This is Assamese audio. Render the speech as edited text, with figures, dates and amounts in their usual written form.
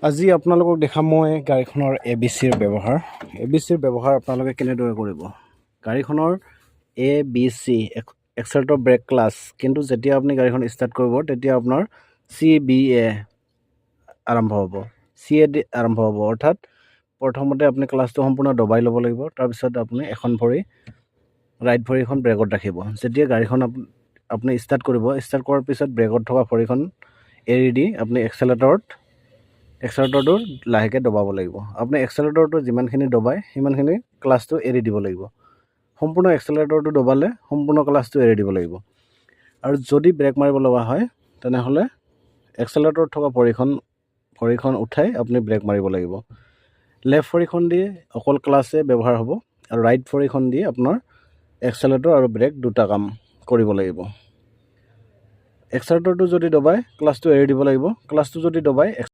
আজি আপোনালোকক দেখাম মই গাড়ীখনৰ ABCৰ ব্যৱহাৰ। ABCৰ ব্যৱহাৰ আপোনালোকে কেনেদৰে কৰিব। গাড়ীখনৰ ABC এক্সেলেৰেটৰ ব্ৰেক ক্লাছ, কিন্তু যেতিয়া আপুনি গাড়ীখন ষ্টাৰ্ট কৰিব তেতিয়া আপোনাৰ CBA আৰম্ভ হ'ব, CAD আৰম্ভ হ'ব। অৰ্থাৎ প্ৰথমতে আপুনি ক্লাছটো সম্পূৰ্ণ দবাই ল'ব লাগিব। তাৰপিছত আপুনি এখন ভৰি ৰাইট ভৰিখন ব্ৰেকত ৰাখিব। যেতিয়া গাড়ীখন আপুনি ষ্টাৰ্ট কৰিব, ষ্টাৰ্ট কৰাৰ পিছত ব্ৰেকত থকা ভৰিখন এৰি দি আপুনি এক্সেলেৰেটৰটো লাহেকৈ দবাব লাগিব। আপুনি এক্সেলেৰেটৰটো যিমানখিনি দবাই সিমানখিনি ক্লাছটো এৰি দিব লাগিব। সম্পূৰ্ণ এক্সেলেৰেটৰটো দবালে সম্পূৰ্ণ ক্লাছটো এৰি দিব লাগিব। আৰু যদি ব্ৰেক মাৰিব লগা হয় তেনেহ'লে এক্সেলেৰেটৰত থকা ভৰিখন উঠাই আপুনি ব্ৰেক মাৰিব লাগিব। লেফ্ট ভৰিখন দি অকল ক্লাছে ব্যৱহাৰ হ'ব আৰু ৰাইট ভৰিখন দি আপোনাৰ এক্সেলেৰেটৰ আৰু ব্ৰেক দুটা কাম কৰিব লাগিব। এক্সেলেৰেটৰটো যদি দবাই ক্লাছটো এৰি দিব লাগিব, ক্লাছটো যদি দবাই